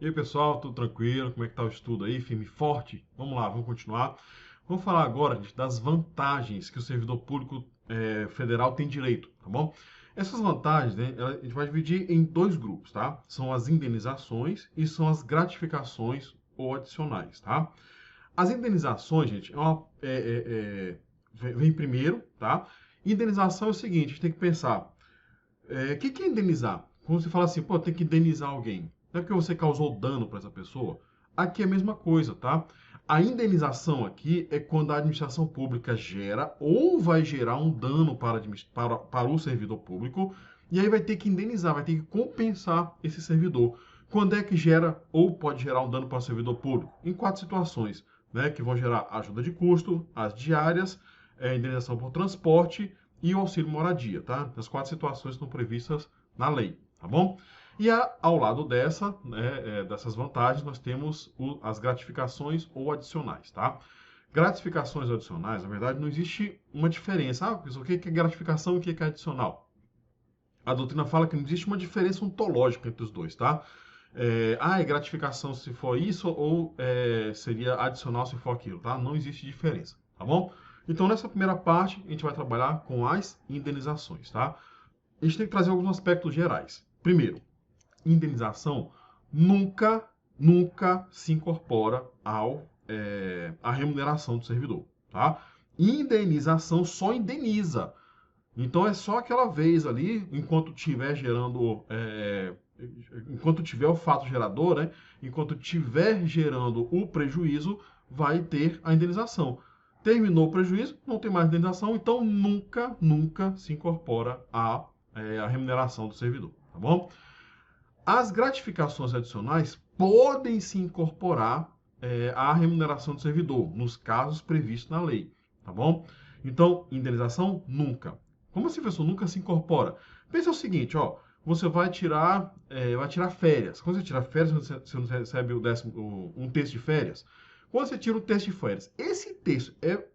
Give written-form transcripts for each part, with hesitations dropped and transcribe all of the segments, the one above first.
E aí, pessoal, tudo tranquilo? Como é que tá o estudo aí? Firme e forte? Vamos lá, vamos continuar. Vamos falar agora, gente, das vantagens que o servidor público federal tem direito, tá bom? Essas vantagens, né, a gente vai dividir em dois grupos, tá? São as indenizações e são as gratificações ou adicionais, tá? As indenizações, gente, vem primeiro, tá? Indenização é o seguinte, a gente tem que pensar, o que é indenizar? Quando você fala assim, pô, tem que indenizar alguém. Não é porque você causou dano para essa pessoa. Aqui é a mesma coisa, tá? A indenização aqui é quando a administração pública gera ou vai gerar um dano para o servidor público e aí vai ter que indenizar, vai ter que compensar esse servidor. Quando é que gera ou pode gerar um dano para o servidor público? Em quatro situações, né? Que vão gerar ajuda de custo, as diárias, indenização por transporte e o auxílio moradia, tá? As quatro situações estão previstas na lei, tá bom? E ao lado dessas vantagens, nós temos as gratificações ou adicionais, tá? Gratificações ou adicionais, na verdade, não existe uma diferença. Ah, o que é gratificação e o que é adicional? A doutrina fala que não existe uma diferença ontológica entre os dois, tá? É gratificação se for isso ou seria adicional se for aquilo, tá? Não existe diferença, tá bom? Então, nessa primeira parte, a gente vai trabalhar com as indenizações, tá? A gente tem que trazer alguns aspectos gerais. Primeiro, indenização nunca se incorpora à remuneração do servidor, tá? Indenização só indeniza. Então é só aquela vez ali, enquanto tiver gerando, enquanto tiver o fato gerador, né? Enquanto tiver gerando o prejuízo, vai ter a indenização. Terminou o prejuízo, não tem mais indenização, então nunca se incorpora à remuneração do servidor, tá bom? As gratificações adicionais podem se incorporar à remuneração do servidor, nos casos previstos na lei, tá bom? Então, indenização nunca. Como assim, professor, nunca se incorpora? Pensa o seguinte, ó, você vai tirar férias. Quando você tira férias, você não recebe um terço de férias. Quando você tira o terço de férias,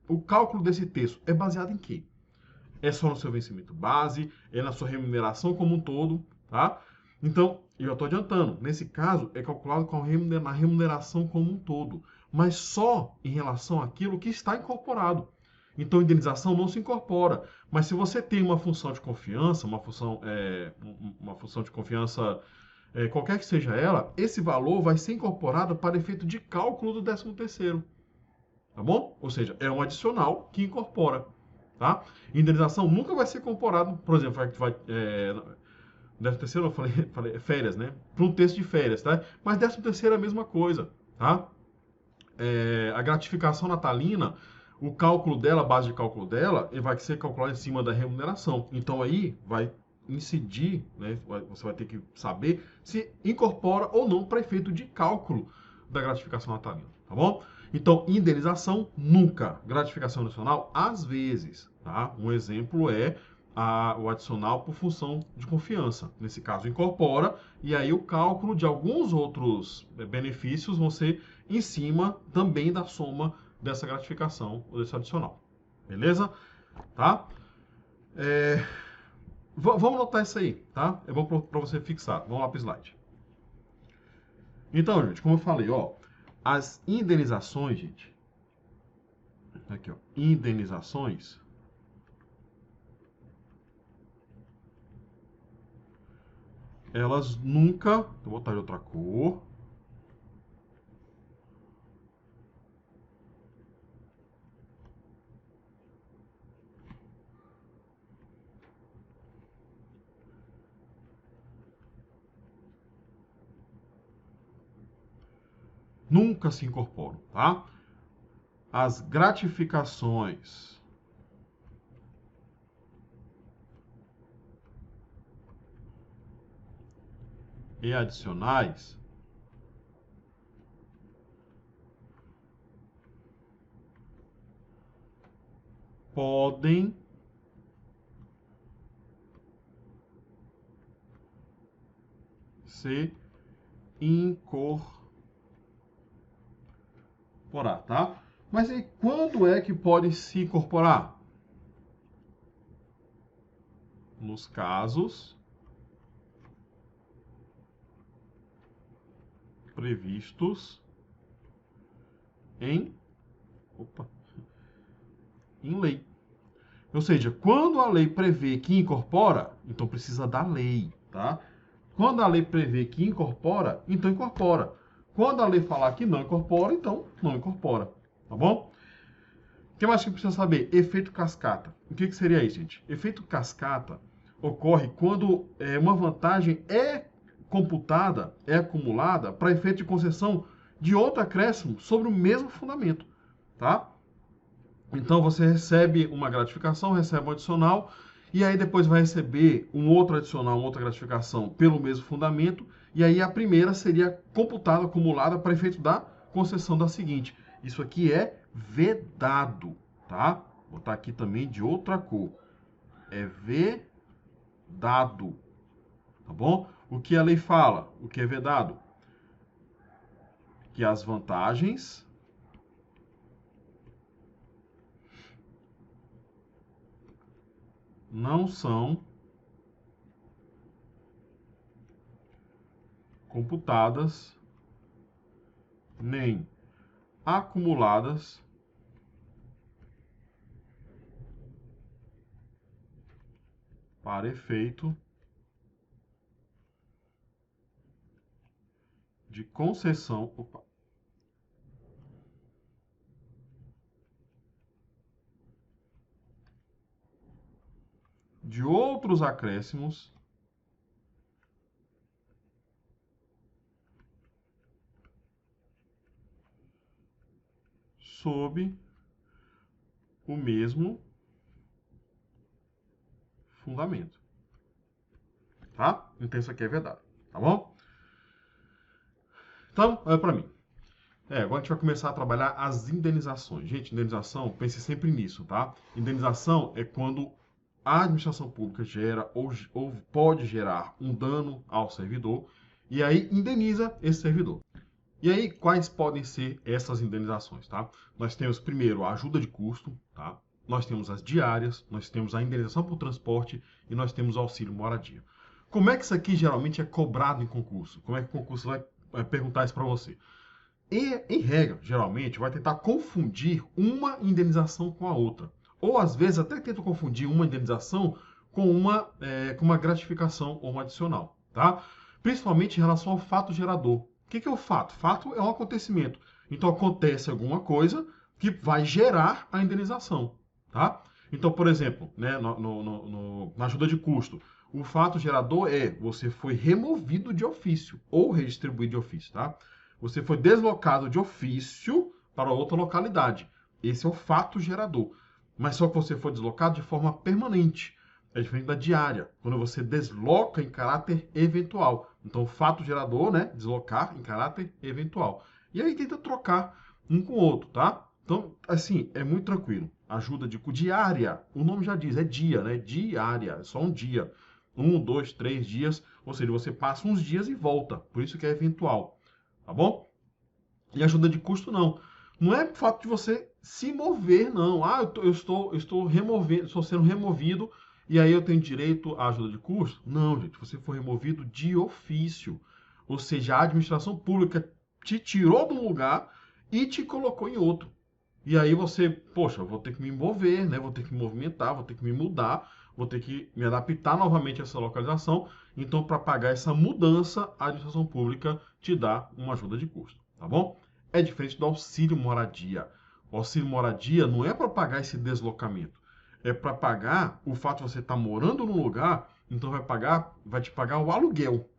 o cálculo desse terço é baseado em quê? É só no seu vencimento base, é na sua remuneração como um todo, tá? Então, eu já estou adiantando, nesse caso é calculado na remuneração como um todo, mas só em relação àquilo que está incorporado. Então, a indenização não se incorpora, mas se você tem uma função de confiança, uma função de confiança, qualquer que seja ela, esse valor vai ser incorporado para efeito de cálculo do 13º, tá bom? Ou seja, é um adicional que incorpora, tá? Indenização nunca vai ser comparado, por exemplo, décimo terceiro eu falei férias, né? Para um texto de férias, tá? Mas décimo terceiro é a mesma coisa, tá? A gratificação natalina, o cálculo dela, a base de cálculo dela, ele vai ser calculado em cima da remuneração. Então aí vai incidir, né? Você vai ter que saber se incorpora ou não para efeito de cálculo da gratificação natalina, tá bom? Então, indenização nunca, gratificação nacional às vezes, tá? Um exemplo é o adicional por função de confiança. Nesse caso, incorpora, e aí o cálculo de alguns outros benefícios vão ser em cima também da soma dessa gratificação ou desse adicional. Beleza? Tá? Vamos notar isso aí, tá? É bom para você fixar. Vamos lá para o slide. Então, gente, como eu falei, ó, as indenizações, gente, aqui, ó, indenizações, elas nunca, vou botar de outra cor, nunca se incorporam, tá? As gratificações e adicionais podem se incorporar, tá? Mas e quando é que pode se incorporar? Nos casos previstos em lei. Ou seja, quando a lei prevê que incorpora, então precisa da lei, tá? Quando a lei prevê que incorpora, então incorpora. Quando a lei falar que não incorpora, então não incorpora, tá bom? O que mais que precisa saber? Efeito cascata. O que seria isso, gente? Efeito cascata ocorre quando uma vantagem é computada, é acumulada para efeito de concessão de outro acréscimo sobre o mesmo fundamento, tá? Então você recebe uma gratificação, recebe um adicional, e aí depois vai receber um outro adicional, uma outra gratificação pelo mesmo fundamento, e aí a primeira seria computada, acumulada para efeito da concessão da seguinte. Isso aqui é vedado, tá? Vou botar aqui também de outra cor. É vedado, tá bom? O que a lei fala? O que é vedado? Que as vantagens não são computadas nem acumuladas para efeito de concessão de outros acréscimos sob o mesmo fundamento, tá? Então isso aqui é verdade, tá bom? Então, olha para mim. Agora a gente vai começar a trabalhar as indenizações. Gente, indenização, pense sempre nisso, tá? Indenização é quando a administração pública gera ou pode gerar um dano ao servidor e aí indeniza esse servidor. E aí, quais podem ser essas indenizações, tá? Nós temos, primeiro, a ajuda de custo, tá? Nós temos as diárias, nós temos a indenização por transporte e nós temos o auxílio moradia. Como é que isso aqui geralmente é cobrado em concurso? Como é que o concurso vai perguntar isso para você? E, em regra, geralmente, vai tentar confundir uma indenização com a outra. Ou, às vezes, até tenta confundir uma indenização com uma gratificação ou um adicional, tá? Principalmente em relação ao fato gerador. O que é o fato? Fato é um acontecimento. Então, acontece alguma coisa que vai gerar a indenização, tá? Então, por exemplo, né, na ajuda de custo, o fato gerador é você foi removido de ofício ou redistribuído de ofício, tá? Você foi deslocado de ofício para outra localidade. Esse é o fato gerador. Mas só que você foi deslocado de forma permanente. É diferente da diária, quando você desloca em caráter eventual. Então, o fato gerador, né? Deslocar em caráter eventual. E aí tenta trocar um com o outro, tá? Então, assim, é muito tranquilo. Ajuda de diária, o nome já diz, é dia, né? Diária, é só um dia. 1, 2, 3 dias, ou seja, você passa uns dias e volta. Por isso que é eventual, tá bom? E ajuda de custo não. Não é o fato de você se mover, não. Ah, estou removendo, estou sendo removido e aí eu tenho direito à ajuda de custo? Não, gente, você foi removido de ofício. Ou seja, a administração pública te tirou de um lugar e te colocou em outro. E aí você, poxa, vou ter que me mover, né? Vou ter que me movimentar, vou ter que me mudar, vou ter que me adaptar novamente a essa localização. Então, para pagar essa mudança, a administração pública te dá uma ajuda de custo, tá bom? É diferente do auxílio moradia. O auxílio moradia não é para pagar esse deslocamento, é para pagar o fato de você estar morando num lugar, então vai te pagar o aluguel.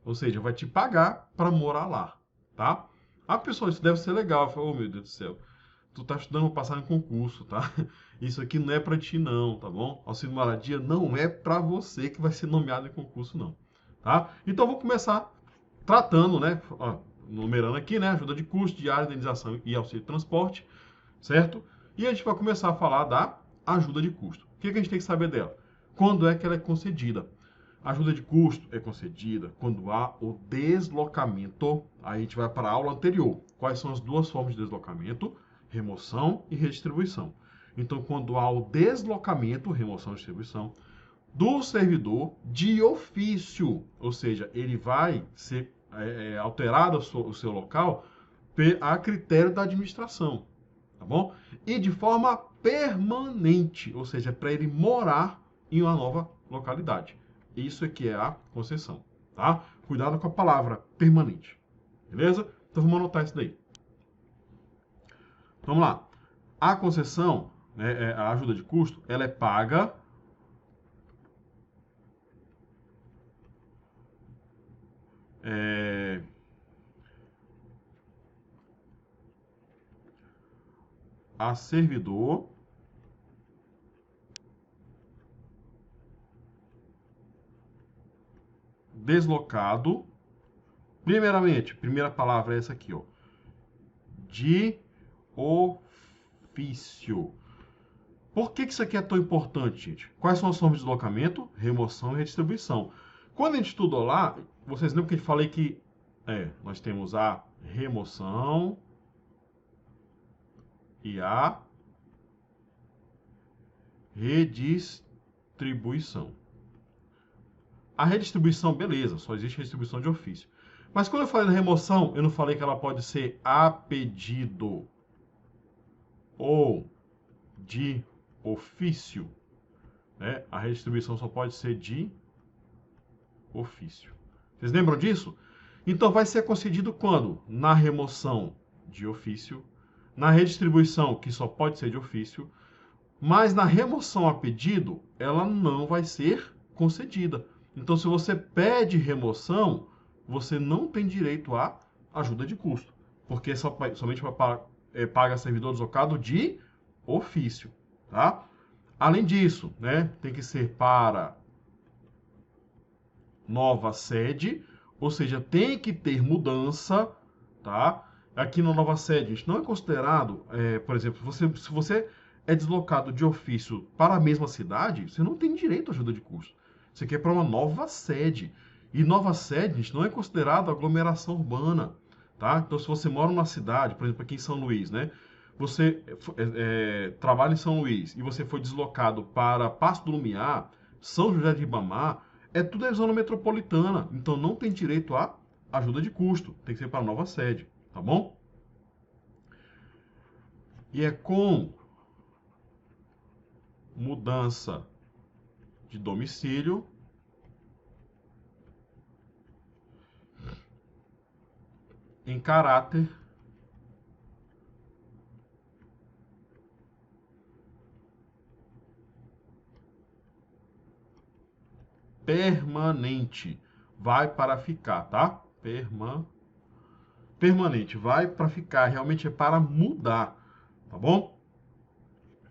Ou seja, vai te pagar para morar lá, tá? A pessoa, isso deve ser legal. Falo, oh, meu Deus do céu, tu tá estudando para passar em concurso, tá? Isso aqui não é para ti não, tá bom? Auxílio moradia não é para você que vai ser nomeado em concurso não, tá? Então vou começar tratando, né, ó, numerando aqui, né, ajuda de custo, diária, indenização e auxílio de transporte, certo? E a gente vai começar a falar da ajuda de custo. O que a gente tem que saber dela? Quando é que ela é concedida? A ajuda de custo é concedida quando há o deslocamento. Aí a gente vai para a aula anterior. Quais são as duas formas de deslocamento? Remoção e redistribuição. Então, quando há o deslocamento, remoção e distribuição, do servidor de ofício, ou seja, ele vai ser alterado o seu local a critério da administração, tá bom? E de forma permanente, ou seja, para ele morar em uma nova localidade. Isso aqui é a concessão, tá? Cuidado com a palavra permanente, beleza? Então vamos anotar isso daí. Vamos lá. A concessão, né, a ajuda de custo, ela é paga a servidor deslocado. Primeiramente, primeira palavra é essa aqui, ó. De ofício. Por que isso aqui é tão importante, gente? Quais são as formas de deslocamento, remoção e redistribuição? Quando a gente estudou lá, vocês lembram que eu falei que nós temos a remoção e a redistribuição. A redistribuição, beleza, só existe redistribuição de ofício. Mas quando eu falei da remoção, eu não falei que ela pode ser a pedido ou de ofício, né? A redistribuição só pode ser de ofício. Vocês lembram disso? Então vai ser concedido quando? Na remoção de ofício, na redistribuição, que só pode ser de ofício, mas na remoção a pedido, ela não vai ser concedida. Então, se você pede remoção, você não tem direito à ajuda de custo, porque somente paga servidor deslocado de ofício, tá? Além disso, né, tem que ser para nova sede, ou seja, tem que ter mudança, tá? Aqui na nova sede, gente, não é considerado, por exemplo, se você é deslocado de ofício para a mesma cidade, você não tem direito à ajuda de custo. Você quer para uma nova sede. E nova sede, gente, não é considerado aglomeração urbana, tá? Então, se você mora numa cidade, por exemplo, aqui em São Luís, né? Você trabalha em São Luís e você foi deslocado para Paço do Lumiar, São José de Ribamar, tudo é zona metropolitana, então não tem direito à ajuda de custo, tem que ser para a nova sede, tá bom? E é com mudança de domicílio em caráter permanente. Vai para ficar, tá? Permanente. Vai para ficar. Realmente é para mudar. Tá bom?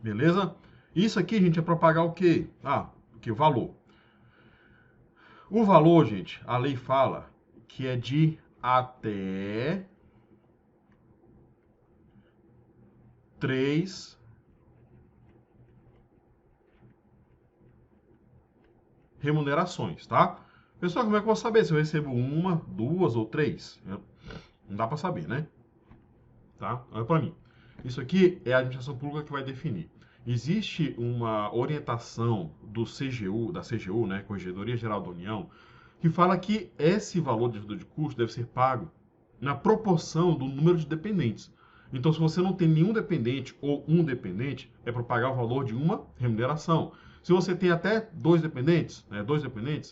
Beleza? Isso aqui, gente, é para pagar o quê? O valor. O valor, gente, a lei fala que é de até 3 remunerações, tá? Pessoal, como é que eu vou saber se eu recebo uma, duas ou três? Não dá para saber, né? Tá? Olha para mim. Isso aqui é a administração pública que vai definir. Existe uma orientação da CGU, né, Corregedoria Geral da União, que fala que esse valor de ajuda de custo deve ser pago na proporção do número de dependentes. Então, se você não tem nenhum dependente ou um dependente, é para pagar o valor de uma remuneração. Se você tem até dois dependentes,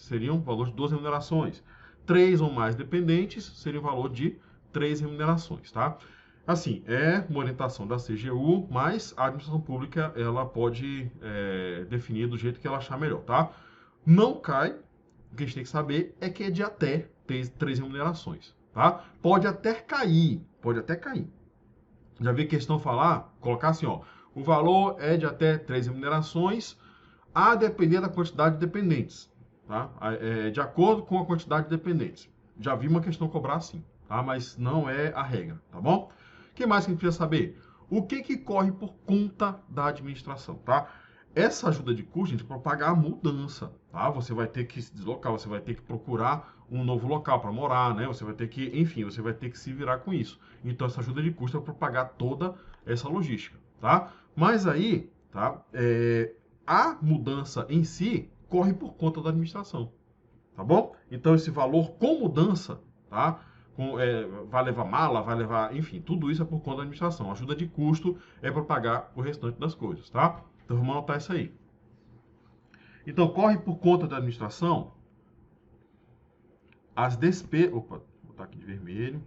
seriam o valor de duas remunerações. 3 ou mais dependentes seria o valor de 3 remunerações, tá? Assim, é uma orientação da CGU, mas a administração pública ela pode definir do jeito que ela achar melhor, tá? Não cai, o que a gente tem que saber é que é de até 3 remunerações, tá? Pode até cair. Já vi questão colocar assim, ó, o valor é de até 3 remunerações, a depender da quantidade de dependentes, tá? De acordo com a quantidade de dependentes. Já vi uma questão cobrar assim, tá? Mas não é a regra, tá bom? O que mais que a gente precisa saber? O que corre por conta da administração, tá? Essa ajuda de custo, gente, é para pagar a mudança, tá? Você vai ter que se deslocar, você vai ter que procurar um novo local para morar, né? Você vai ter que, enfim, você vai ter que se virar com isso. Então, essa ajuda de custo é para pagar toda essa logística, tá? Mas aí, tá? A mudança em si corre por conta da administração, tá bom? Então, esse valor com mudança, tá? Vai levar mala, vai levar, enfim, tudo isso é por conta da administração. Ajuda de custo é para pagar o restante das coisas, tá? Então vamos anotar isso aí. Então corre por conta da administração as despesas. Opa, vou botar aqui de vermelho.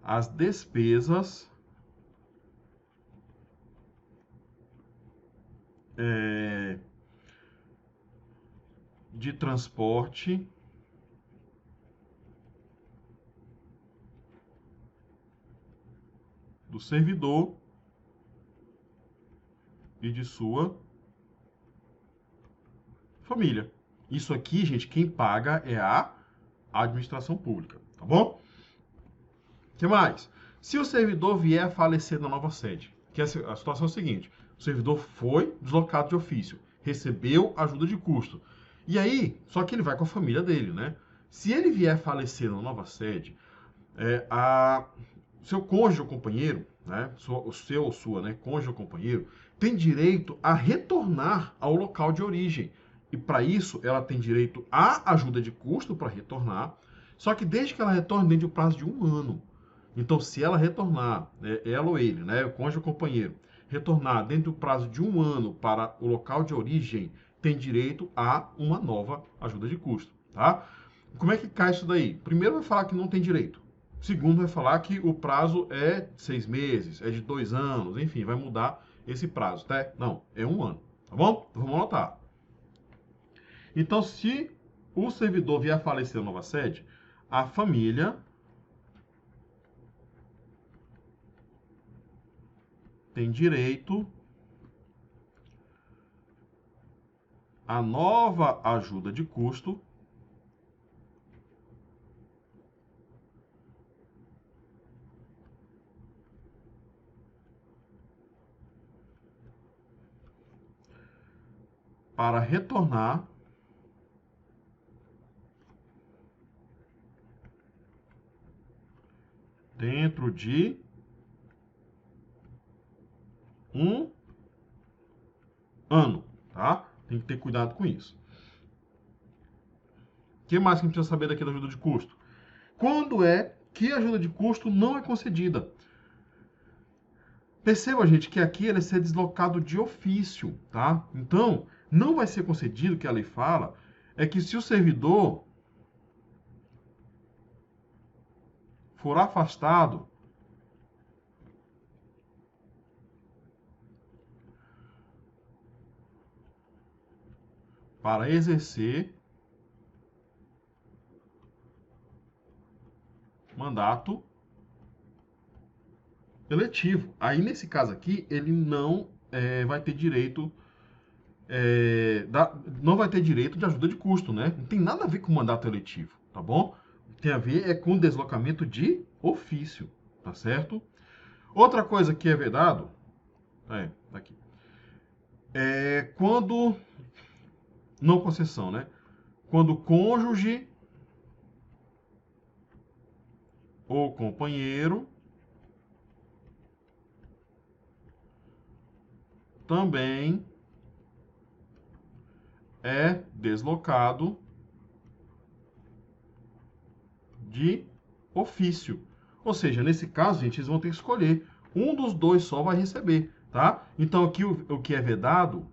As despesas de transporte do servidor e de sua família. Isso aqui, gente, quem paga é a administração pública, tá bom? O que mais? Se o servidor vier a falecer na nova sede, que a situação é a seguinte: o servidor foi deslocado de ofício, recebeu ajuda de custo. E aí, só que ele vai com a família dele, né? Se ele vier a falecer na nova sede, seu cônjuge ou companheiro, né? O seu ou sua, né? Cônjuge ou companheiro, tem direito a retornar ao local de origem. E para isso, ela tem direito à ajuda de custo para retornar, só que desde que ela retorne dentro do prazo de 1 ano. Então, se ela retornar, ela ou ele, né, o cônjuge ou companheiro, retornar dentro do prazo de 1 ano para o local de origem, tem direito a uma nova ajuda de custo, tá? Como é que cai isso daí? Primeiro vai falar que não tem direito. Segundo vai falar que o prazo é 6 meses, é de 2 anos, enfim, vai mudar esse prazo, tá? Não, é 1 ano, tá bom? Então vamos anotar. Então, se o servidor vier a falecer na nova sede, a família tem direito à nova ajuda de custo para retornar dentro de 1 ano, tá? Tem que ter cuidado com isso. O que mais que a gente precisa saber daqui da ajuda de custo? Quando é que a ajuda de custo não é concedida? Perceba, gente, que aqui ele é ser deslocado de ofício, tá? Então, não vai ser concedido, que a lei fala, é que se o servidor for afastado para exercer mandato eletivo. Aí, nesse caso aqui, ele não vai ter direito, não vai ter direito de ajuda de custo, né? Não tem nada a ver com mandato eletivo, tá bom? Tem a ver com deslocamento de ofício, tá certo? Outra coisa que é vedado, tá aqui, quando, não concessão, né? Quando o cônjuge ou companheiro também é deslocado de ofício. Ou seja, nesse caso, gente, eles vão ter que escolher. Um dos dois só vai receber, tá? Então, aqui o que é vedado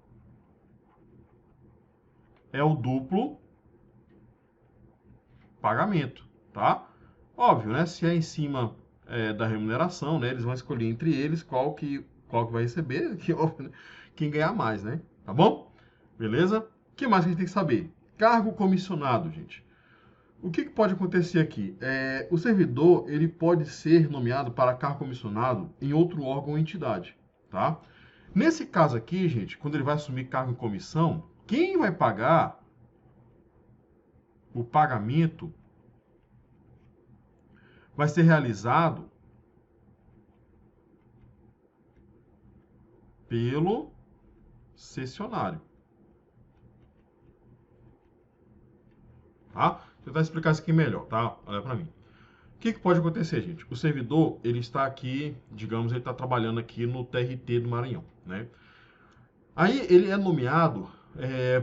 é o duplo pagamento, tá? Óbvio, né? Se é em cima da remuneração, né? Eles vão escolher entre eles qual que vai receber, que, óbvio, né? Quem ganhar mais, né? Tá bom? Beleza? O que mais que a gente tem que saber? Cargo comissionado, gente. O que pode acontecer aqui? O servidor ele pode ser nomeado para cargo comissionado em outro órgão ou entidade, tá? Nesse caso aqui, gente, quando ele vai assumir cargo em comissão, quem vai pagar o pagamento vai ser realizado pelo cessionário, tá? Vou tentar explicar isso aqui melhor, tá? Olha para mim. O que pode acontecer, gente? O servidor, ele está aqui, digamos, ele está trabalhando aqui no TRT do Maranhão, né? Aí ele é nomeado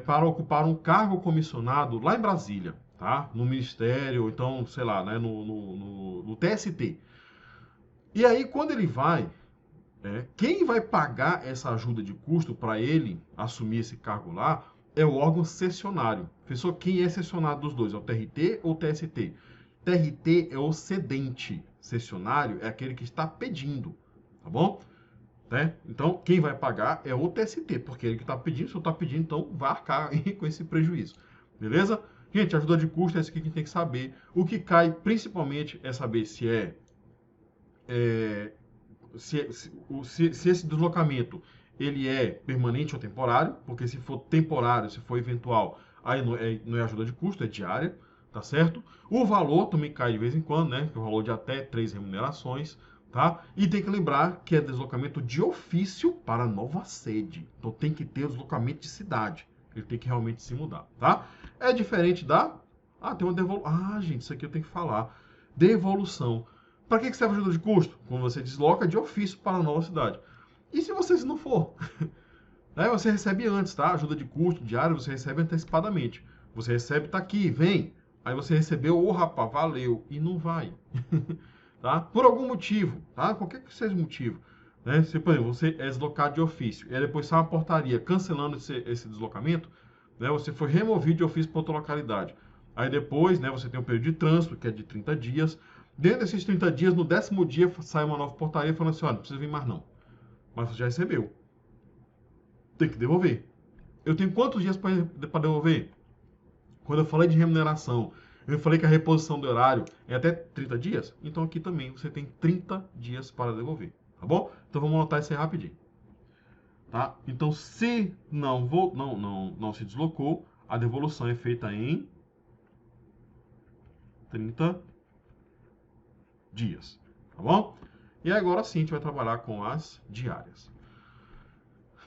para ocupar um cargo comissionado lá em Brasília. tá? No Ministério, então, sei lá, né, no TST. E aí, quando ele vai, quem vai pagar essa ajuda de custo para ele assumir esse cargo lá é o órgão cessionário. Professor, quem é cessionário dos dois? É o TRT ou o TST? TRT é o cedente, cessionário é aquele que está pedindo, tá bom? Né? Então, quem vai pagar é o TST, porque ele que está pedindo, se eu está pedindo, então vai arcar com esse prejuízo. Beleza? Gente, ajuda de custo é isso que a gente tem que saber. O que cai principalmente é saber é, se esse deslocamento ele é permanente ou temporário, porque se for temporário, se for eventual, aí não é ajuda de custo, é diária, tá certo? O valor também cai de vez em quando, né? Que é o valor de até 3 remunerações, tá? E tem que lembrar que é deslocamento de ofício para nova sede. Então tem que ter o deslocamento de cidade. Ele tem que realmente se mudar, tá? É diferente da... Ah, tem uma devolução. Ah, gente, isso aqui eu tenho que falar. Devolução. Para que serve a ajuda de custo? Quando você desloca de ofício para a nova cidade. E se você não for? Aí você recebe antes, tá? Ajuda de custo diário você recebe antecipadamente. Você recebe, tá aqui, vem. Aí você recebeu, ô rapaz, valeu. E não vai. Tá? Por algum motivo, tá? Qualquer que seja o motivo. Né? Se, por exemplo, você é deslocado de ofício e aí depois sai uma portaria cancelando esse deslocamento, né? Você foi removido de ofício para outra localidade. Aí depois, né, você tem um período de trânsito, que é de 30 dias. Dentro desses 30 dias, no 10º dia, sai uma nova portaria falando assim, olha, não precisa vir mais não. Mas você já recebeu. Tem que devolver. Eu tenho quantos dias para devolver? Quando eu falei de remuneração, eu falei que a reposição do horário é até 30 dias. Então aqui também você tem 30 dias para devolver. Tá bom? Então vamos anotar isso aí rapidinho. Tá? Então se não se deslocou, a devolução é feita em 30 dias. Tá bom? E agora sim a gente vai trabalhar com as diárias.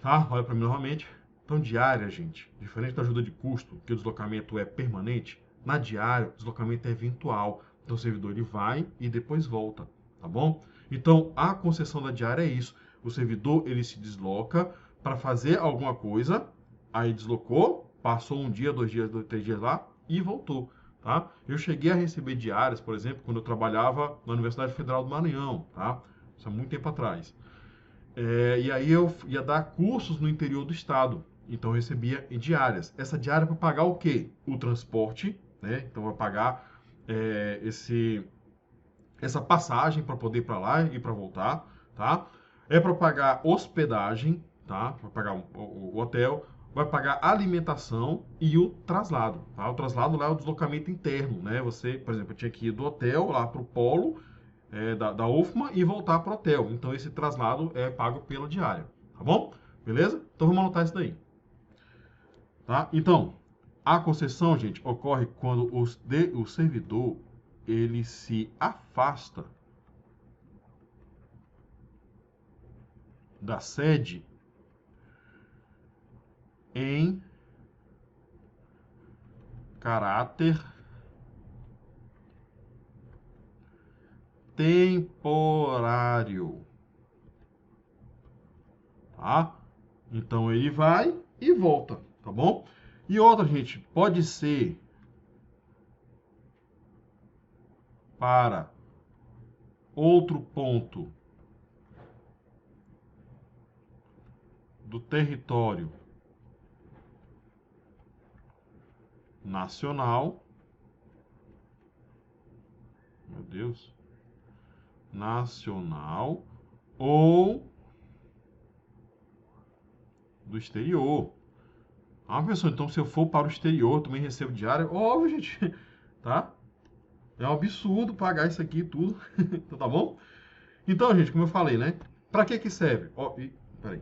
Tá? Olha para mim novamente. Então, diária, gente, diferente da ajuda de custo, que o deslocamento é permanente, na diária o deslocamento é eventual. Então, o servidor ele vai e depois volta, tá bom? Então, a concessão da diária é isso. O servidor ele se desloca para fazer alguma coisa, aí deslocou, passou um dia, 2 dias, 3 dias lá e voltou, tá? Eu cheguei a receber diárias, por exemplo, quando eu trabalhava na Universidade Federal do Maranhão, tá? Isso há muito tempo atrás. E aí eu ia dar cursos no interior do estado. Então eu recebia em diárias. Essa diária é para pagar o quê? O transporte, né? Então vai pagar é, esse, essa passagem para poder ir para lá e para voltar, tá? É para pagar hospedagem, tá? Para pagar o hotel, vai pagar alimentação e o traslado, tá? O traslado lá é o deslocamento interno, né? Você, por exemplo, eu tinha que ir do hotel lá para o polo da UFMA e voltar para o hotel. Então esse traslado é pago pela diária, tá bom? Beleza? Então vamos anotar isso daí. Tá? Então, a concessão, gente, ocorre quando o servidor ele se afasta da sede em caráter temporário, tá? Então ele vai e volta, tá bom? E outra, gente, pode ser para outro ponto do território nacional, meu Deus, nacional ou do exterior. Ah, pessoal, então se eu for para o exterior, eu também recebo diária? Óbvio, gente, tá? É um absurdo pagar isso aqui tudo, então tá bom? Então, gente, como eu falei, né? Para que que serve? Peraí.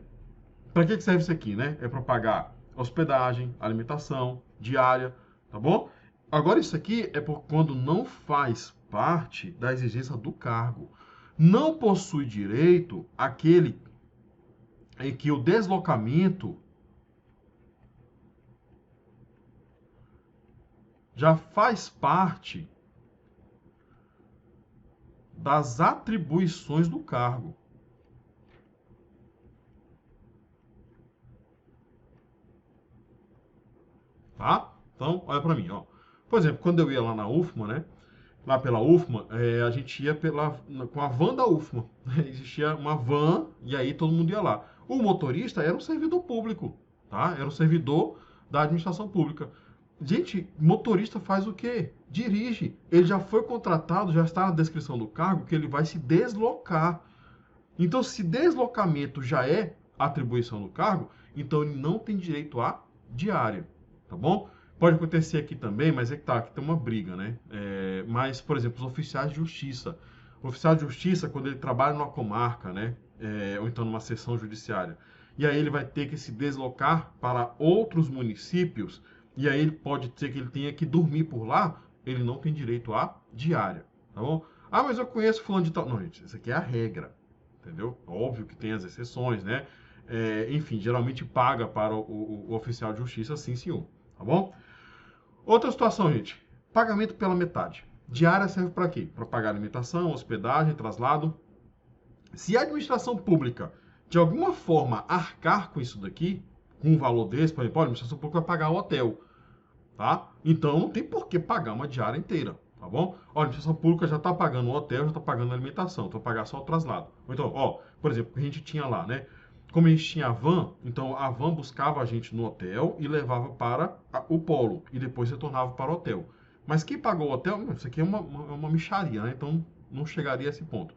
Para que que serve isso aqui, né? É para pagar hospedagem, alimentação, diária, tá bom? Agora isso aqui é por quando não faz parte da exigência do cargo. Não possui direito aquele em que o deslocamento já faz parte das atribuições do cargo, tá? Então, olha para mim, ó. Por exemplo, quando eu ia lá na UFMA, né? Lá pela UFMA, a gente ia com a van da UFMA. Existia uma van e aí todo mundo ia lá. O motorista era um servidor público, tá? Era um servidor da administração pública. Gente, motorista faz o quê? Dirige. Ele já foi contratado, já está na descrição do cargo que ele vai se deslocar. Então, se deslocamento já é atribuição do cargo, então ele não tem direito à diária, tá bom? Pode acontecer aqui também, mas é que tá, aqui tem uma briga, né? Mas, por exemplo, os oficiais de justiça. O oficial de justiça, quando ele trabalha numa comarca, né? Ou então numa seção judiciária, e aí ele vai ter que se deslocar para outros municípios, e aí ele pode ser que ele tenha que dormir por lá, ele não tem direito à diária, tá bom? Ah, mas eu conheço fulano de tal. Não, gente, isso aqui é a regra, entendeu? Óbvio que tem as exceções, né? Enfim, geralmente paga para o oficial de justiça, sim, senhor, tá bom? Outra situação, gente. Pagamento pela metade. Diária serve para quê? Para pagar alimentação, hospedagem, traslado. Se a administração pública, de alguma forma, arcar com isso daqui, com um valor desse, por exemplo, a administração pública vai pagar o hotel, tá? Então não tem por que pagar uma diária inteira, tá bom? Ó, a administração pública já está pagando o hotel, já está pagando a alimentação, então pagar só o traslado. Ou então, ó, por exemplo, a gente tinha lá, né? Como a gente tinha a van, então a van buscava a gente no hotel e levava para o polo, e depois retornava para o hotel. Mas quem pagou o hotel, isso aqui é uma mixaria, né? Então não chegaria a esse ponto.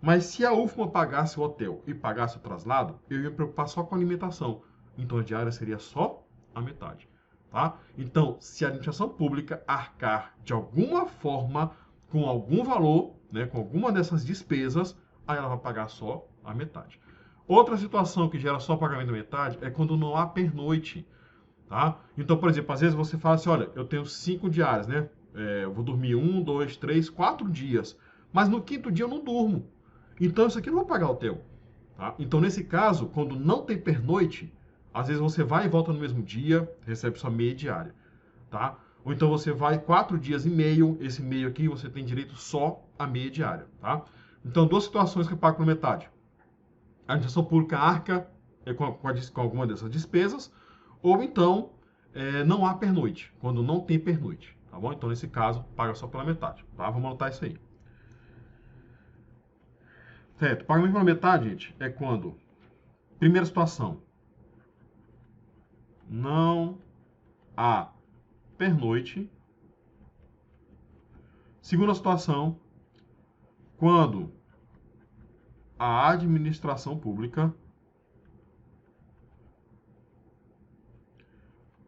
Mas se a UFMA pagasse o hotel e pagasse o traslado, eu ia me preocupar só com a alimentação. Então a diária seria só a metade. Tá? Então, se a administração pública arcar de alguma forma com algum valor, né, com alguma dessas despesas, aí ela vai pagar só a metade. Outra situação que gera só pagamento da metade é quando não há pernoite. Tá? Então, por exemplo, às vezes você fala assim, olha, eu tenho 5 diárias, né? Eu vou dormir 1, 2, 3, 4 dias. Mas no quinto dia eu não durmo. Então isso aqui eu não vou pagar hotel. Tá? Então, nesse caso, quando não tem pernoite, às vezes você vai e volta no mesmo dia, recebe sua meia diária. Tá? Ou então você vai 4 dias e meio, esse meio aqui você tem direito só a meia diária. Tá? Então, duas situações que eu pago por metade. A administração pública arca com alguma dessas despesas, ou então não há pernoite, quando não tem pernoite. Tá bom? Então, nesse caso, paga só pela metade. Tá? Vamos anotar isso aí. Certo, pagamento pela metade, gente, é quando, primeira situação, não há pernoite. Segunda situação, quando a administração pública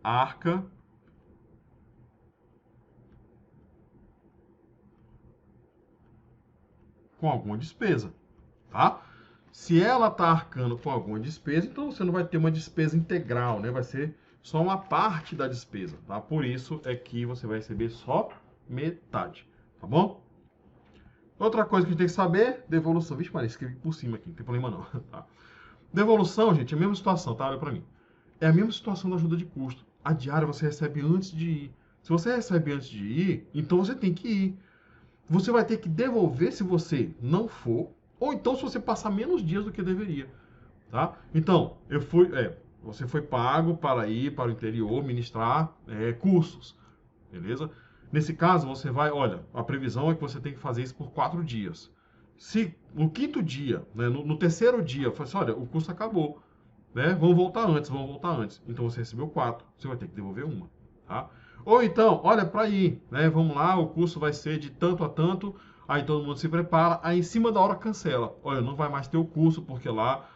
arca com alguma despesa, tá? Se ela está arcando com alguma despesa, então você não vai ter uma despesa integral, né? Vai ser só uma parte da despesa, tá? Por isso é que você vai receber só metade, tá bom? Outra coisa que a gente tem que saber, devolução. Vixe, Maria, escrevi por cima aqui, não tem problema não, tá? Devolução, gente, é a mesma situação, tá? Olha pra mim. É a mesma situação da ajuda de custo. A diária você recebe antes de ir. Se você recebe antes de ir, então você tem que ir. Você vai ter que devolver se você não for, ou então se você passar menos dias do que deveria, tá? Então, você foi pago para ir para o interior ministrar cursos, beleza? Nesse caso, você vai, olha, a previsão é que você tem que fazer isso por 4 dias. Se no quinto dia, né, no terceiro dia, fala assim, olha, o curso acabou, né? Vamos voltar antes, vamos voltar antes. Então você recebeu 4, você vai ter que devolver uma, tá? Ou então, olha, para ir, né? Vamos lá, o curso vai ser de tanto a tanto, aí todo mundo se prepara, aí em cima da hora cancela. Olha, não vai mais ter o curso porque lá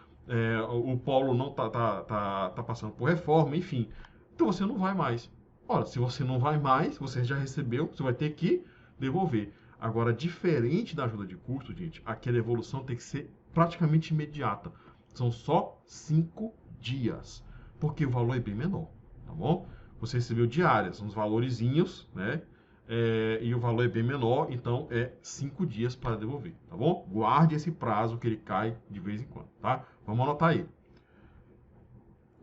o polo não tá passando por reforma, enfim. Então você não vai mais. Olha, se você não vai mais, você já recebeu, você vai ter que devolver. Agora, diferente da ajuda de custo, gente, aqui a devolução tem que ser praticamente imediata. São só 5 dias, porque o valor é bem menor, tá bom? Você recebeu diárias, uns valorizinhos, né? E o valor é bem menor, então é 5 dias para devolver, tá bom? Guarde esse prazo que ele cai de vez em quando, tá? Vamos anotar aí.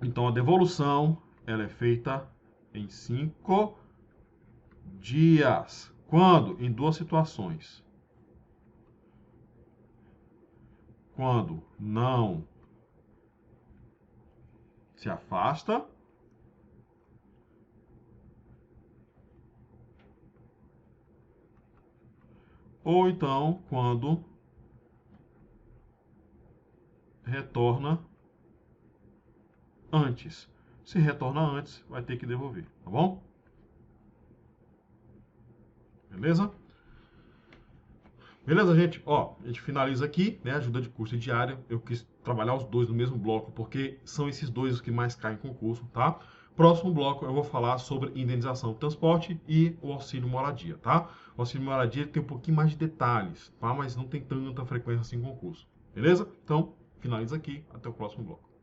Então a devolução, ela é feita em 5 dias. Quando? Em duas situações. Quando não se afasta ou então quando retorna antes. Se retorna antes, vai ter que devolver, tá bom? Beleza? Beleza, gente? Ó, a gente finaliza aqui, né? Ajuda de custo diária. Eu quis trabalhar os dois no mesmo bloco, porque são esses dois os que mais caem em concurso, tá? Próximo bloco eu vou falar sobre indenização do transporte e o auxílio moradia, tá? O auxílio moradia tem um pouquinho mais de detalhes, tá? Mas não tem tanta frequência assim em concurso. Beleza? Então, finaliza aqui. Até o próximo bloco.